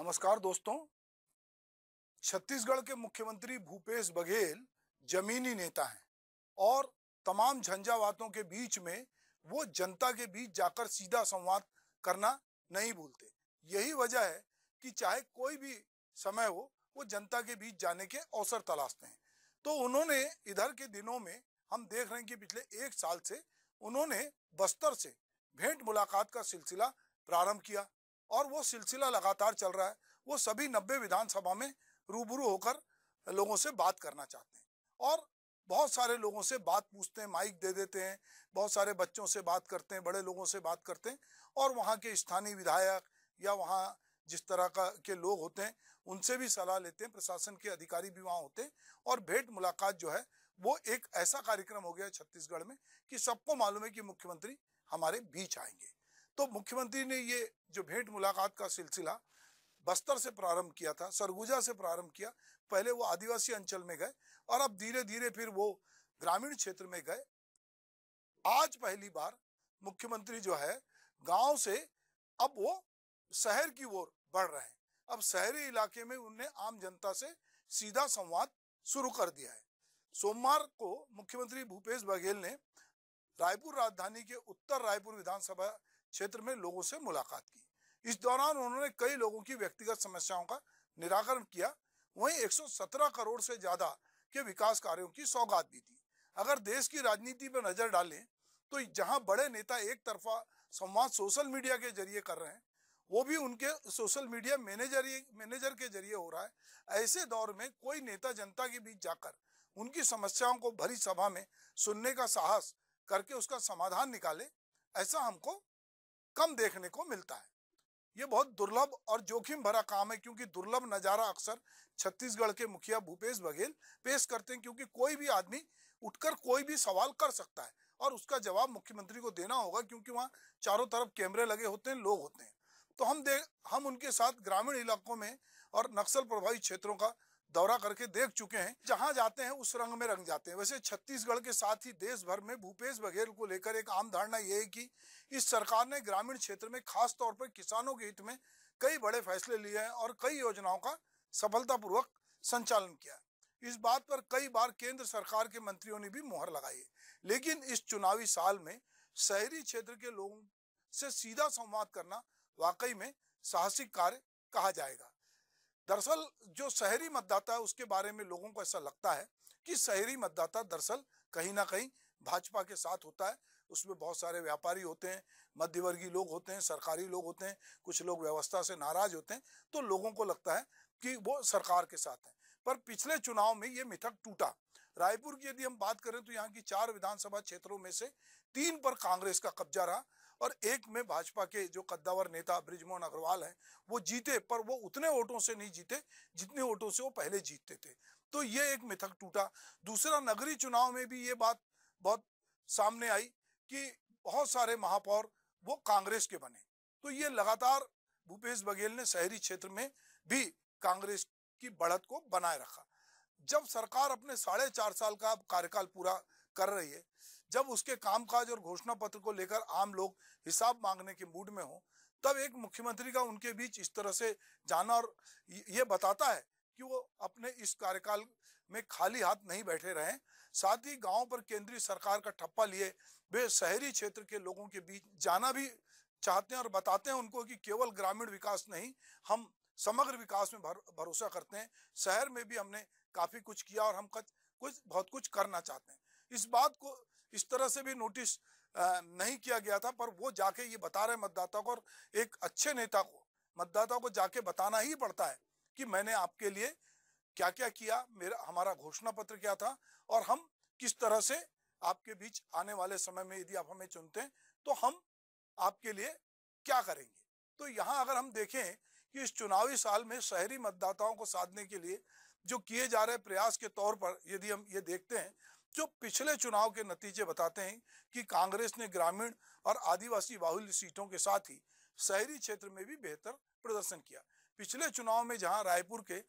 नमस्कार दोस्तों। छत्तीसगढ़ के मुख्यमंत्री भूपेश बघेल जमीनी नेता हैं और तमाम झंझावातों के बीच में वो जनता के बीच जाकर सीधा संवाद करना नहीं भूलते। यही वजह है कि चाहे कोई भी समय हो वो जनता के बीच जाने के अवसर तलाशते हैं। तो उन्होंने इधर के दिनों में हम देख रहे हैं कि पिछले एक साल से उन्होंने बस्तर से भेंट मुलाकात का सिलसिला प्रारंभ किया और वो सिलसिला लगातार चल रहा है। वो सभी 90 विधानसभा में रूबरू होकर लोगों से बात करना चाहते हैं और बहुत सारे लोगों से बात पूछते हैं, माइक दे देते हैं, बहुत सारे बच्चों से बात करते हैं, बड़े लोगों से बात करते हैं और वहाँ के स्थानीय विधायक या वहाँ जिस तरह का के लोग होते हैं उनसे भी सलाह लेते हैं। प्रशासन के अधिकारी भी वहाँ होते हैं और भेंट मुलाकात जो है वो एक ऐसा कार्यक्रम हो गया छत्तीसगढ़ में कि सबको मालूम है कि मुख्यमंत्री हमारे बीच आएंगे। तो मुख्यमंत्री ने ये जो भेंट मुलाकात का सिलसिला बस्तर से प्रारंभ किया था, सरगुजा से प्रारंभ किया। पहले वो आदिवासी अंचल में गए और अब धीरे धीरे फिर वो ग्रामीण क्षेत्र में गए। आज पहली बार मुख्यमंत्री जो है गांव से अब वो शहर की ओर बढ़ रहे हैं। अब शहरी इलाके में उन्हें आम जनता से सीधा संवाद शुरू कर दिया है। सोमवार को मुख्यमंत्री भूपेश बघेल ने रायपुर राजधानी के उत्तर रायपुर विधानसभा क्षेत्र में लोगों से मुलाकात की। इस दौरान उन्होंने कई लोगों की व्यक्तिगत समस्याओं का निराकरण किया। वहीं 117 करोड़ से ज्यादा के विकास कार्यों की सौगात भी दी। अगर देश की राजनीति पर नजर डालें तो जहां बड़े नेता एक तरफा संवाद सोशल मीडिया के जरिए कर रहे हैं, वो भी उनके सोशल मीडिया मैनेजर के जरिए हो रहा है। ऐसे दौर में कोई नेता जनता के बीच जाकर उनकी समस्याओं को भरी सभा में सुनने का साहस करके उसका समाधान निकाले, ऐसा हमको कम देखने को मिलता है। ये बहुत दुर्लभ और जोखिम भरा काम है क्योंकि दुर्लभ नजारा अक्सर छत्तीसगढ़ के मुखिया भूपेश बघेल पेश करते हैं, क्योंकि कोई भी आदमी उठकर कोई भी सवाल कर सकता है और उसका जवाब मुख्यमंत्री को देना होगा, क्योंकि वहाँ चारों तरफ कैमरे लगे होते हैं, लोग होते हैं। तो हम उनके साथ ग्रामीण इलाकों में और नक्सल प्रभावित क्षेत्रों का दौरा करके देख चुके हैं। जहां जाते हैं उस रंग में रंग जाते हैं। वैसे छत्तीसगढ़ के साथ ही देश भर में भूपेश बघेल को लेकर एक आम धारणा यह है कि इस सरकार ने ग्रामीण क्षेत्र में खास तौर पर किसानों के हित में कई बड़े फैसले लिए हैं और कई योजनाओं का सफलतापूर्वक संचालन किया है। इस बात पर कई बार केंद्र सरकार के मंत्रियों ने भी मुहर लगाई है। लेकिन इस चुनावी साल में शहरी क्षेत्र के लोगों से सीधा संवाद करना वाकई में साहसिक कार्य कहा जाएगा। दरअसल जो शहरी मतदाता है उसके बारे में लोगों को ऐसा लगता है कि शहरी मतदाता दरअसल कहीं ना कहीं भाजपा के साथ होता है। उसमें बहुत सारे व्यापारी होते हैं, मध्यवर्गीय लोग होते हैं, सरकारी लोग होते हैं, कुछ लोग व्यवस्था से नाराज होते हैं, तो लोगों को लगता है कि वो सरकार के साथ है। पर पिछले चुनाव में ये मिथक टूटा। रायपुर की यदि हम बात करें तो यहाँ की 4 विधानसभा क्षेत्रों में से 3 पर कांग्रेस का कब्जा रहा और एक में भाजपा के जो कद्दावर नेता बृजमोहन अग्रवाल हैं वो जीते, पर वो उतने वोटों से नहीं जीते जितने वोटों से वो पहले जीतते थे। तो ये एक मिथक टूटा। दूसरा, नगरीय चुनाव में भी ये बात बहुत सामने आई कि बहुत सारे महापौर वो कांग्रेस के बने। तो ये लगातार भूपेश बघेल ने शहरी क्षेत्र में भी कांग्रेस की बढ़त को बनाए रखा। जब सरकार अपने 4.5 साल का कार्यकाल पूरा कर रही है, जब उसके कामकाज और घोषणा पत्र को लेकर आम लोग हिसाब मांगने के मूड में हो, तब एक मुख्यमंत्री का उनके बीच इस तरह से जाना और ये बताता है कि वो अपने इस कार्यकाल में खाली हाथ नहीं बैठे रहे। साथ ही गांव पर केंद्रीय सरकार का ठप्पा लिए वे शहरी क्षेत्र के लोगों के बीच जाना भी चाहते हैं और बताते हैं उनको कि केवल ग्रामीण विकास नहीं, हम समग्र विकास में भरोसा करते हैं। शहर में भी हमने काफी कुछ किया और हम बहुत कुछ करना चाहते हैं। इस बात को इस तरह से भी नोटिस नहीं किया गया था, पर वो जाके ये बता रहे मतदाता को, और एक अच्छे नेता को मतदाता को जाके बताना ही पड़ता है कि मैंने आपके लिए क्या क्या किया, हमारा घोषणा पत्र क्या था और हम किस तरह से आपके बीच आने वाले समय में यदि आप हमें चुनते हैं तो हम आपके लिए क्या करेंगे। तो यहाँ अगर हम देखें कि इस चुनावी साल में शहरी मतदाताओं को साधने के लिए जो किए जा रहे प्रयास के तौर पर यदि हम ये देखते हैं, जो पिछले चुनाव के नतीजे बताते हैं कि कांग्रेस ने ग्रामीण और आदिवासी बाहुल्य सीटों के साथ ही शहरी क्षेत्र में भी बेहतर प्रदर्शन किया। पिछले चुनाव में जहां रायपुर के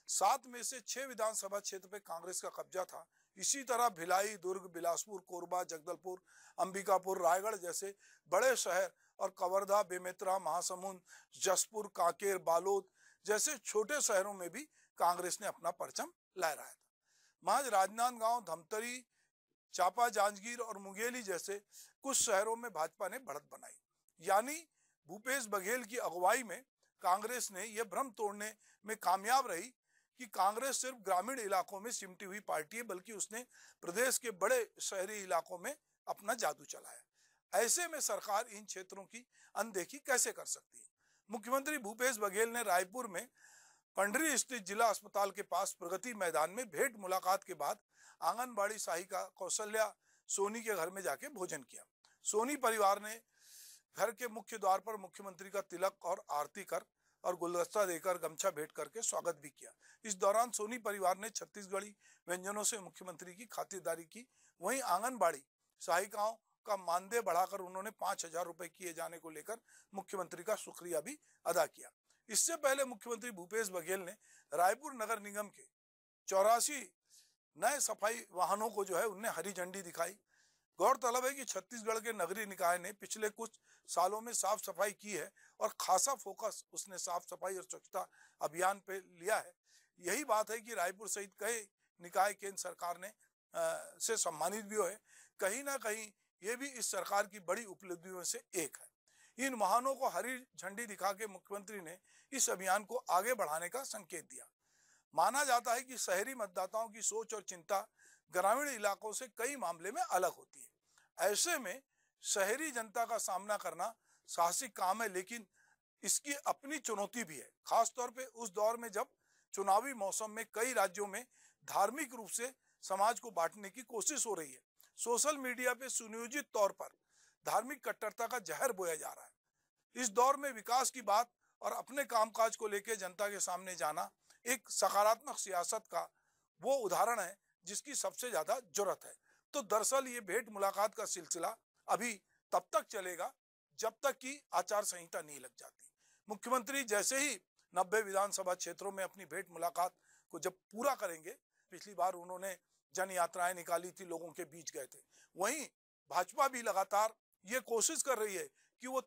7 में से 6 विधानसभा क्षेत्र पे कांग्रेस का कब्जा था, इसी तरह भिलाई, दुर्ग, बिलासपुर, कोरबा, जगदलपुर, अंबिकापुर, रायगढ़ जैसे बड़े शहर और कवर्धा, बेमेतरा, महासमुंद, जसपुर, कांकेर, बालोद, जैसे छोटे शहरों में भी कांग्रेस ने अपना परचम लहराया था। महज राजनांदगांव, धमतरी, चांपा, जांजगीर और मुंगेली जैसे कुछ शहरों में भाजपा ने बढ़त बनाई। यानी भूपेश बघेल की अगुवाई में कांग्रेस ने यह भ्रम तोड़ने में कामयाब रही कि कांग्रेस सिर्फ ग्रामीण इलाकों में सिमटी हुई पार्टी है, बल्कि उसने प्रदेश के बड़े शहरी इलाकों में अपना जादू चलाया। ऐसे में सरकार इन क्षेत्रों की अनदेखी कैसे कर सकती है? मुख्यमंत्री भूपेश बघेल ने रायपुर में पंडरी स्थित जिला अस्पताल के पास प्रगति मैदान में भेंट मुलाकात के बाद आंगनबाड़ी सहायिका कौशल्या सोनी के घर में जाके भोजन किया। सोनी परिवार ने घर के मुख्य द्वार पर मुख्यमंत्री का तिलक और आरती कर और गुलदस्ता देकर गमछा भेंट करके स्वागत भी किया। इस दौरान सोनी परिवार ने छत्तीसगढ़ी व्यंजनों से मुख्यमंत्री की खातिरदारी की। वहीं आंगनबाड़ी सहायिकाओं का मानदेय बढ़ाकर उन्होंने 5,000 रुपए किए जाने को लेकर मुख्यमंत्री का शुक्रिया भी अदा किया। इससे पहले मुख्यमंत्री भूपेश बघेल ने रायपुर नगर निगम के 84 नए सफाई वाहनों को उनने हरी झंडी दिखाई। गौरतलब है कि छत्तीसगढ़ के नगरीय निकाय ने पिछले कुछ सालों में साफ सफाई की है और खासा फोकस उसने साफ सफाई और स्वच्छता अभियान पे लिया है। यही बात है कि रायपुर सहित कई निकाय केंद्र सरकार ने से सम्मानित भी हुए। कहीं ना कहीं ये भी इस सरकार की बड़ी उपलब्धियों से एक है। इन वाहनों को हरी झंडी दिखा के मुख्यमंत्री ने इस अभियान को आगे बढ़ाने का संकेत दिया। माना जाता है कि शहरी मतदाताओं की सोच और चिंता ग्रामीण इलाकों से कई मामले में अलग होती है। ऐसे में शहरी जनता का सामना करना साहसिक काम है, लेकिन इसकी अपनी चुनौती भी है, खासतौर पे उस दौर में जब चुनावी मौसम में कई राज्यों में धार्मिक रूप से समाज को बांटने की कोशिश हो रही है। सोशल मीडिया पे सुनियोजित तौर पर धार्मिक कट्टरता का जहर बोया जा रहा है। इस दौर में विकास की बात और अपने कामकाज को लेकर जनता के सामने जाना एक सकारात्मक सियासत का वो उदाहरण है जिसकी सबसे ज्यादा जरूरत है। तो दरअसल ये भेंट मुलाकात का सिलसिला अभी तब तक चलेगा जब तक कि आचार संहिता नहीं लग जाती। मुख्यमंत्री जैसे ही 90 विधानसभा क्षेत्रों में अपनी भेंट मुलाकात को जब पूरा करेंगे, पिछली बार उन्होंने जन यात्राएं निकाली थी, लोगों के बीच गए थे, वहीं भाजपा भी लगातार ये कोशिश कर रही है कि वो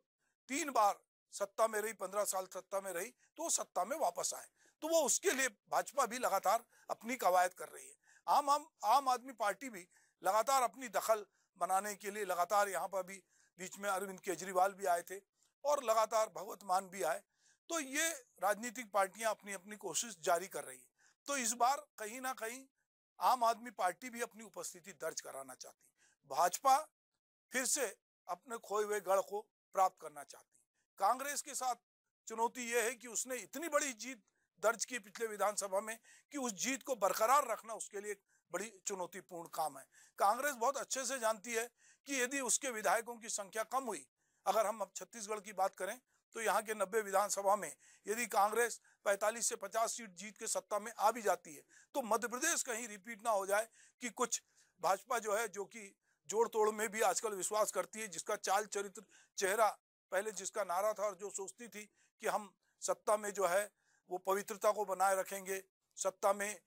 3 बार सत्ता में रही, 15 साल सत्ता में रही, तो वो सत्ता में वापस आए। तो वो उसके लिए भाजपा भी लगातार अपनी कवायद कर रही है। आम आदमी पार्टी भी लगातार अपनी दखल बनाने के लिए लगातार यहाँ पर भी बीच में अरविंद केजरीवाल भी आए थे और लगातार भगवत मान भी आए। तो ये राजनीतिक पार्टियां अपनी अपनी कोशिश जारी कर रही है। तो इस बार कहीं ना कहीं आम आदमी पार्टी भी अपनी उपस्थिति दर्ज कराना चाहती, भाजपा फिर से अपने खोए हुए गढ़ को प्राप्त करना चाहती। कांग्रेस के साथ चुनौती यह है कि उसने इतनी बड़ी जीत दर्ज की पिछले विधानसभा में कि उस जीत को बरकरार रखना उसके लिए एक बड़ी चुनौतीपूर्ण काम है। कांग्रेस बहुत अच्छे से जानती है कि यदि उसके विधायकों की संख्या कम हुई, अगर हम अब छत्तीसगढ़ की बात करें तो यहाँ के 90 विधानसभा में यदि कांग्रेस 45 से 50 सीट जीत के सत्ता में आ भी जाती है, तो मध्य प्रदेश कहीं रिपीट ना हो जाए कि कुछ भाजपा जो कि जोड़ तोड़ में भी आजकल विश्वास करती है, जिसका चाल चरित्र चेहरा पहले जिसका नारा था और जो सोचती थी कि हम सत्ता में वो पवित्रता को बनाए रखेंगे, सत्ता में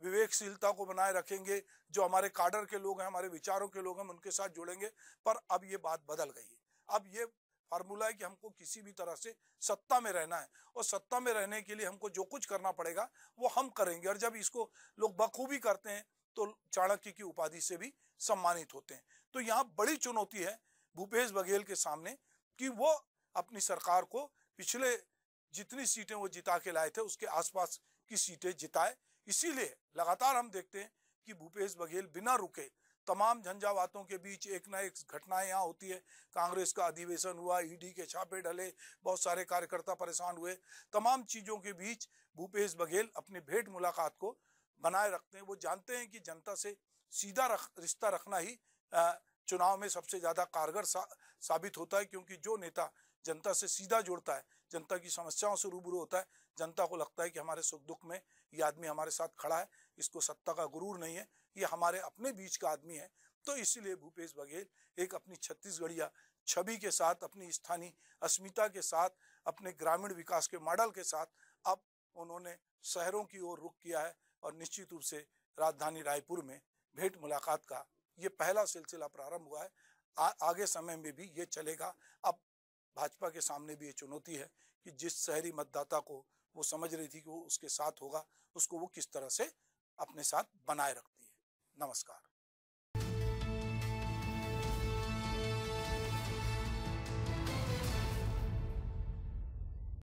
विवेकशीलता को बनाए रखेंगे, जो हमारे काडर के लोग हैं, हमारे विचारों के लोग हैं, उनके साथ जुड़ेंगे। पर अब ये बात बदल गई है। अब ये फार्मूला है कि हमको किसी भी तरह से सत्ता में रहना है और सत्ता में रहने के लिए हमको जो कुछ करना पड़ेगा वो हम करेंगे। और जब इसको लोग बखूबी करते हैं तो चाणक्य की उपाधि से भी सम्मानित होते हैं। तो यहाँ बड़ी चुनौती है भूपेश बघेल के सामने कि वो अपनी सरकार को पिछले जितनी सीटें वो जिता के लाए थे उसके आसपास की सीटें जिताए। इसीलिए लगातार हम देखते हैं कि भूपेश बघेल बिना रुके तमाम झंझावातों के बीच एक ना एक घटनाएं यहाँ होती है। कांग्रेस का अधिवेशन हुआ, ईडी के छापे डले, बहुत सारे कार्यकर्ता परेशान हुए। तमाम चीजों के बीच भूपेश बघेल अपनी भेंट मुलाकात को बनाए रखते हैं। वो जानते हैं कि जनता से सीधा रिश्ता रखना ही चुनाव में सबसे ज्यादा कारगर साबित होता है, क्योंकि जो नेता जनता से सीधा जुड़ता है, जनता की समस्याओं से रूबरू होता है, जनता को लगता है कि हमारे सुख दुख में ये आदमी हमारे साथ खड़ा है, इसको सत्ता का गुरूर नहीं है, ये हमारे अपने बीच का आदमी है। तो इसीलिए भूपेश बघेल एक अपनी छत्तीसगढ़िया छवि के साथ, अपनी स्थानीय अस्मिता के साथ, अपने ग्रामीण विकास के मॉडल के साथ अब उन्होंने शहरों की ओर रुख किया है। और निश्चित रूप से राजधानी रायपुर में भेंट मुलाकात का ये पहला सिलसिला प्रारंभ हुआ है। आगे समय में भी ये चलेगा। अब भाजपा के सामने भी ये चुनौती है कि जिस शहरी मतदाता को वो समझ रही थी कि वो उसके साथ होगा, उसको वो किस तरह से अपने साथ बनाए रखती है। नमस्कार।